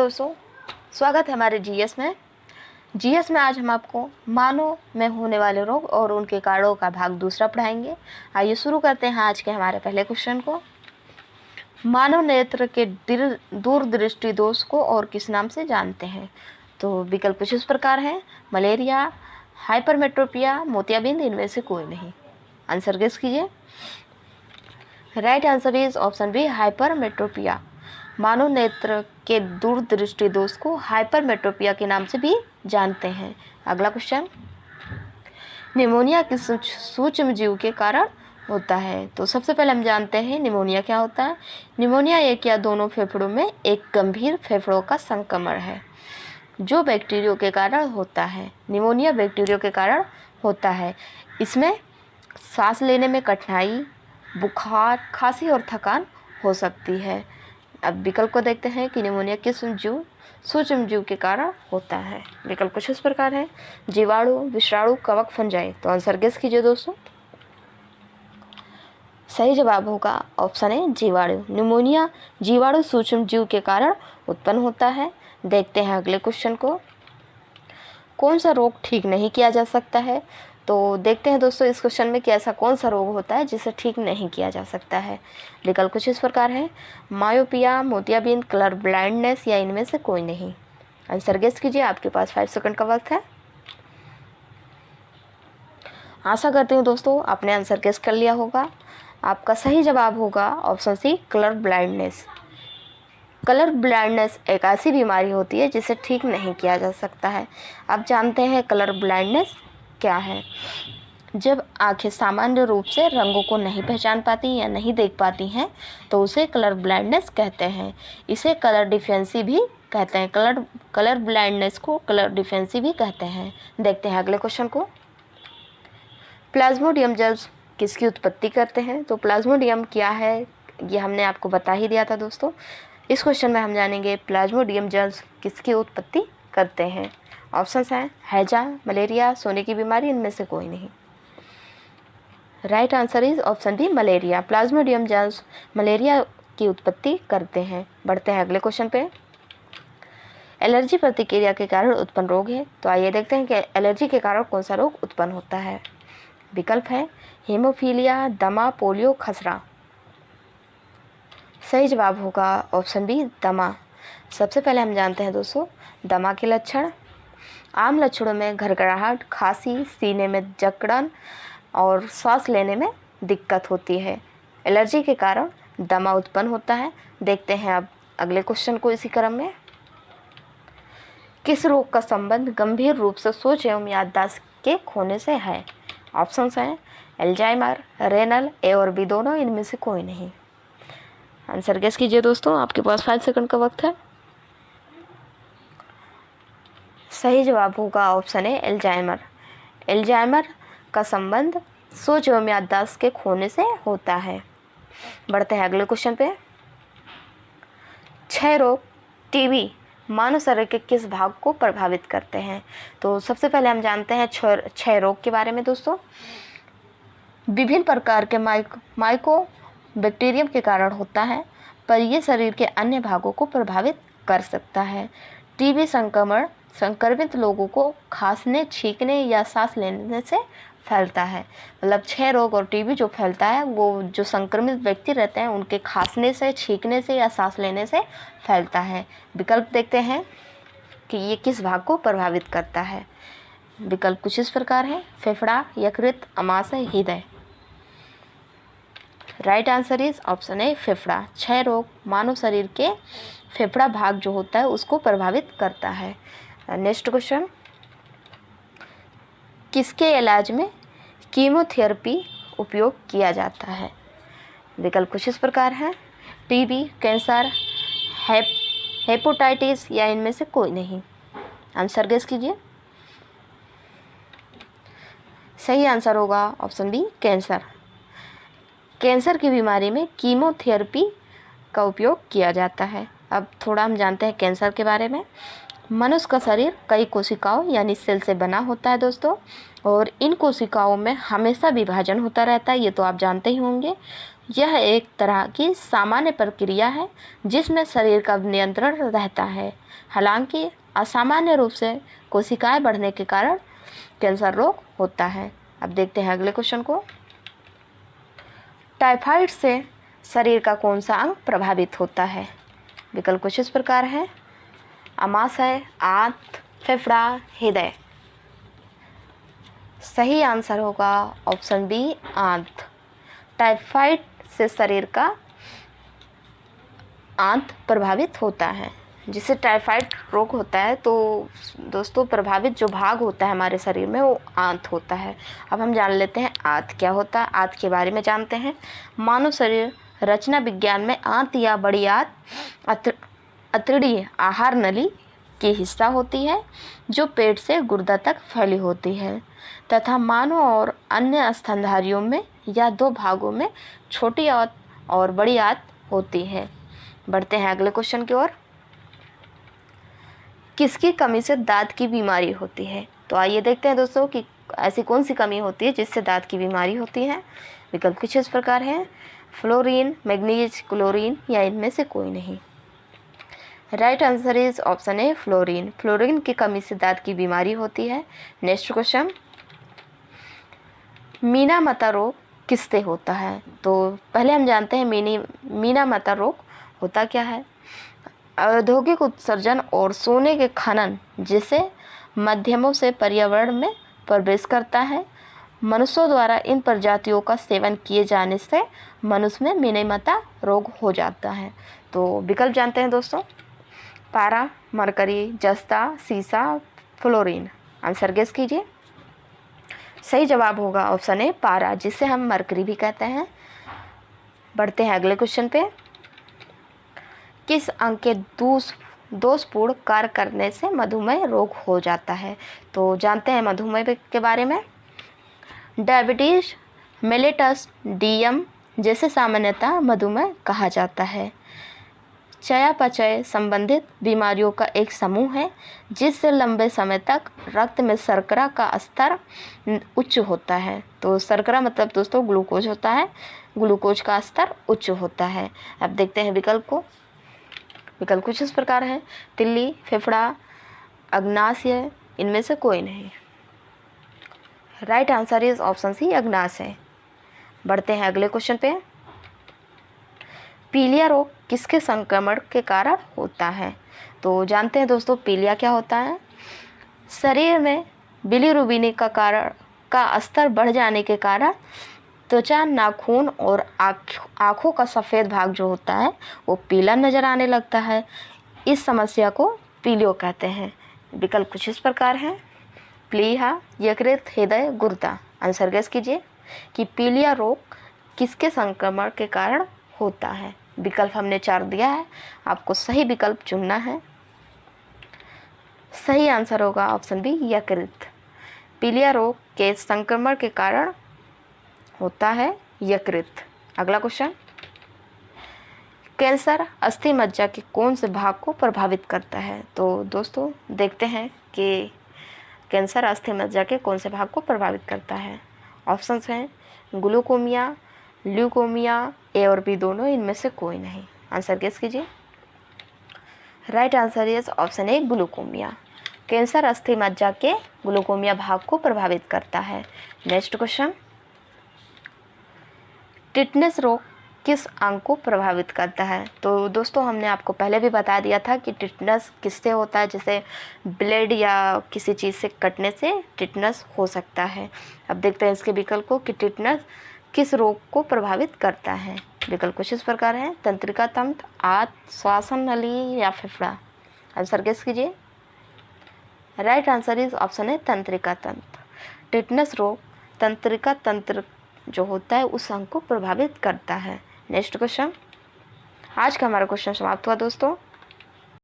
दोस्तों, स्वागत है हमारे जीएस में। जीएस में आज हम आपको मानव में होने वाले रोग और उनके कारणों का भाग दूसरा पढ़ाएंगे। आइए शुरू करते हैं आज के हमारे पहले क्वेश्चन को। मानव नेत्र के दूरदृष्टि दोष को और किस नाम से जानते हैं? तो विकल्प कुछ इस प्रकार है: मलेरिया, हाइपरमेट्रोपिया, मोतियाबिंद, इनमें से कोई नहीं। आंसर गेस कीजिए। Right answer is option B, hypermetropia. मानव नेत्र के दूरदृष्टि दोष को हाइपरमेट्रोपिया के नाम से भी जानते हैं। अगला क्वेश्चन, निमोनिया किस सूक्ष्म जीव के कारण होता है? तो सबसे पहले हम जानते हैं निमोनिया क्या होता है। निमोनिया एक या दोनों फेफड़ों में एक गंभीर फेफड़ों का संक्रमण है जो बैक्टीरिया के कारण होता है। निमोनिया बैक्टीरिया के कारण होता है। इसमें सांस लेने में कठिनाई, बुखार, खांसी और थकान हो सकती है। अब विकल्प को देखते हैं कि निमोनिया किस सूक्ष्म जीव के कारण होता है। विकल्प कुछ इस प्रकार है: जीवाणु, विषाणु, कवक, फंजाई। तो आंसर गेस कीजिए दोस्तों। सही जवाब होगा ऑप्शन है, जीवाणु। निमोनिया जीवाणु सूक्ष्म जीव के कारण उत्पन्न होता है। देखते हैं अगले क्वेश्चन को। कौन सा रोग ठीक नहीं किया जा सकता है? तो देखते हैं दोस्तों इस क्वेश्चन में कि ऐसा कौन सा रोग होता है जिसे ठीक नहीं किया जा सकता है। विकल्प कुछ इस प्रकार है: मायोपिया, मोतियाबिंद, कलर ब्लाइंडनेस, या इनमें से कोई नहीं। आंसर गेस कीजिए। आपके पास 5 सेकंड का वक्त है। आशा करती हूँ दोस्तों आपने आंसर गेस कर लिया होगा। आपका सही जवाब होगा option C, colour blindness. Colour blindness एक ऐसी बीमारी होती है जिसे ठीक नहीं किया जा सकता है। अब जानते हैं कलर ब्लाइंडनेस क्या है। जब आंखें सामान्य रूप से रंगों को नहीं पहचान पाती या नहीं देख पाती हैं तो उसे कलर ब्लाइंडनेस कहते हैं। इसे कलर डिफिशिएंसी भी कहते हैं। कलर ब्लाइंडनेस को कलर डिफिशिएंसी भी कहते हैं। देखते हैं अगले क्वेश्चन को। प्लाज्मोडियम जेल्स किसकी उत्पत्ति करते हैं? तो प्लाज्मोडियम क्या है ये हमने आपको बता ही दिया था दोस्तों। इस क्वेश्चन में हम जानेंगे प्लाज्मोडियम जेल्स किसकी उत्पत्ति करते हैं। ऑप्शंस हैं हैजा, मलेरिया, सोने की बीमारी, इनमें से कोई नहीं। Right answer is option D, malaria. Plasmodium जेल्स मलेरिया की उत्पत्ति करते हैं। बढ़ते हैं अगले क्वेश्चन पे। एलर्जी प्रतिक्रिया के कारण उत्पन्न रोग है। तो आइए देखते हैं कि एलर्जी के कारण कौन सा रोग उत्पन्न होता है। विकल्प है हीमोफीलिया, दमा, पोलियो, खसरा। सही जवाब होगा ऑप्शन बी, दमा। सबसे पहले हम जानते हैं दोस्तों दमा के लक्षण। आम लक्षणों में घरघराहट, खांसी, सीने में जकड़न और सांस लेने में दिक्कत होती है। एलर्जी के कारण दमा उत्पन्न होता है। देखते हैं अब अगले क्वेश्चन को इसी क्रम में। किस रोग का संबंध गंभीर रूप से सोच एवं याददाश्त के खोने से है? ऑप्शंस हैं एल्जाइमर, रेनल, ए और बी दोनों, इनमें से कोई नहीं। आंसर गेस कीजिए दोस्तों। आपके पास 5 सेकंड का वक्त है। सही जवाब होगा ऑप्शन है एल्जाइमर। एल्जाइमर का संबंध सोच एवं याददाश्त के खोने से होता है। बढ़ते हैं अगले क्वेश्चन पे। क्षय रोग, टीबी मानव शरीर के किस भाग को प्रभावित करते हैं? तो सबसे पहले हम जानते हैं क्षय रोग के बारे में दोस्तों। विभिन्न प्रकार के माइको बैक्टीरियम के कारण होता है, पर यह शरीर के अन्य भागों को प्रभावित कर सकता है। टीबी संक्रमण संक्रमित लोगों को खांसने, छींकने या सांस लेने से फैलता है। मतलब क्षय रोग और टीबी जो फैलता है वो जो संक्रमित व्यक्ति रहते हैं उनके खांसने से, छींकने से या सांस लेने से फैलता है। विकल्प देखते हैं कि ये किस भाग को प्रभावित करता है। विकल्प कुछ इस प्रकार है: फेफड़ा, यकृत, अमाशय, हृदय। राइट आंसर इज ऑप्शन ए, फेफड़ा। क्षय रोग मानव शरीर के फेफड़ा भाग जो होता है उसको प्रभावित करता है। नेक्स्ट क्वेश्चन, किसके इलाज में कीमोथेरेपी उपयोग किया जाता है? विकल्प कुछ इस प्रकार है: टीबी, कैंसर, हेपेटाइटिस, या इनमें से कोई नहीं। आंसर गेस कीजिए। सही आंसर होगा ऑप्शन बी, कैंसर। कैंसर की बीमारी में कीमोथेरेपी का उपयोग किया जाता है। अब थोड़ा हम जानते हैं कैंसर के बारे में। मनुष्य का शरीर कई कोशिकाओं यानी सेल से बना होता है दोस्तों, और इन कोशिकाओं में हमेशा विभाजन होता रहता है, ये तो आप जानते ही होंगे। यह एक तरह की सामान्य प्रक्रिया है जिसमें शरीर का नियंत्रण रहता है। हालांकि असामान्य रूप से कोशिकाएं बढ़ने के कारण कैंसर रोग होता है। अब देखते हैं अगले क्वेश्चन को। टाइफाइड से शरीर का कौन सा अंग प्रभावित होता है? विकल्प कुछ इस प्रकार है। आमाशय, आंत, फेफड़ा, हृदय। सही आंसर होगा ऑप्शन बी, आंत। टाइफाइड से शरीर का आंत प्रभावित होता है। जिससे टाइफाइड रोग होता है तो दोस्तों प्रभावित जो भाग होता है हमारे शरीर में वो आंत होता है। अब हम जान लेते हैं आंत क्या होता है। आंत के बारे में जानते हैं। मानव शरीर रचना विज्ञान में आंत या बड़ी आंत अतड़ी आहार नली की हिस्सा होती है जो पेट से गुर्दा तक फैली होती है तथा मानव और अन्य स्तनधारियों में या दो भागों में छोटी आंत और बड़ी आंत होती है। बढ़ते हैं अगले क्वेश्चन की ओर। किसकी कमी से दांत की बीमारी होती है? तो आइए देखते हैं दोस्तों कि ऐसी कौन सी कमी होती है जिससे दांत की बीमारी होती है। विकल्प कुछ इस प्रकार है। फ्लोरीन, मैग्नीज, क्लोरीन या इनमें से कोई नहीं। Right answer is option A, fluorine. Fluorine की कमी से दांत की बीमारी होती है। Next question. मीना-मता रोग किससे होता है? तो पहले हम जानते हैं मीना-मता रोग होता क्या है। औद्योगिक उत्सर्जन और सोने के खनन जिसे माध्यमों से पर्यावरण में प्रवेश करता है। मनुष्यों द्वारा इन प्रजातियों का सेवन किए जाने से मनुष्य में मीना-मता रोग हो जाता है। तो विकल्प जानते हैं दोस्तों। पारा, मरकरी, जस्ता, सीसा, फ्लोरीन। आंसर गेस कीजिए। सही जवाब होगा ऑप्शन ए, पारा, जिसे हम मरकरी भी कहते हैं। बढ़ते हैं अगले क्वेश्चन पे। किस अंग के दोषपूर्ण कार्य करने से मधुमेह रोग हो जाता है? तो जानते हैं मधुमेह के बारे में। डायबिटीज मेलिटस डीएम जैसे सामान्यतः मधुमेह कहा जाता है। चयापचय संबंधित बीमारियों का एक समूह है जिससे लंबे समय तक रक्त में शर्करा का स्तर उच्च होता है। तो शर्करा मतलब दोस्तों ग्लूकोज होता है। ग्लूकोज का स्तर उच्च होता है। अब देखते हैं विकल्प को। विकल्प कुछ इस प्रकार है। तिल्ली, फेफड़ा, अग्नाशय, इनमें से कोई नहीं। Right answer is option C, अग्नाशय। बढ़ते हैं अगले क्वेश्चन पे। पीलिया रोग किसके संक्रमण के कारण होता है? तो जानते हैं दोस्तों पीलिया क्या होता है। शरीर में बिलीरुबिन का स्तर बढ़ जाने के कारण त्वचा, नाखून और आँखों का सफ़ेद भाग जो होता है वो पीला नज़र आने लगता है। इस समस्या को पीलियो कहते हैं। विकल्प कुछ इस प्रकार है। प्लीहा, यकृत, हृदय, गुर्दा। आंसर गेस कीजिए कि पीलिया रोग किसके संक्रमण के कारण होता है। विकल्प हमने 4 दिया है, आपको सही विकल्प चुनना है। सही आंसर होगा ऑप्शन बी, यकृत। पीलिया रोग के संक्रमण के कारण होता है यकृत। अगला क्वेश्चन। कैंसर अस्थि मज्जा के कौन से भाग को प्रभावित करता है? तो दोस्तों देखते हैं कि कैंसर अस्थि मज्जा के कौन से भाग को प्रभावित करता है। ऑप्शंस हैं ग्लूकोमिया, ल्यूकोमिया, ए और बी दोनों, इनमें से कोई नहीं। आंसर गेस कीजिए। Right answer is option A, glaucoma. Cancer अस्थि मज्जा के ग्लूकोमिया भाग को प्रभावित करता है। Next question. टिटनेस रोग किस अंग को प्रभावित करता है? तो दोस्तों हमने आपको पहले भी बता दिया था कि टिटनेस किससे होता है, जैसे ब्लेड या किसी चीज़ से कटने से टिटनेस हो सकता है। अब देखते हैं इसके विकल्प को कि टिटनेस किस रोग को प्रभावित करता है। विकल्प कुछ इस प्रकार है। तंत्रिका तंत्र, आंत, श्वसन नली या फेफड़ा। आंसर गेस कीजिए। राइट आंसर इज ऑप्शन है, तंत्रिका तंत्र। टिटनेस रोग तंत्रिका तंत्र जो होता है उस अंग को प्रभावित करता है। Next question. आज का हमारा क्वेश्चन समाप्त हुआ दोस्तों।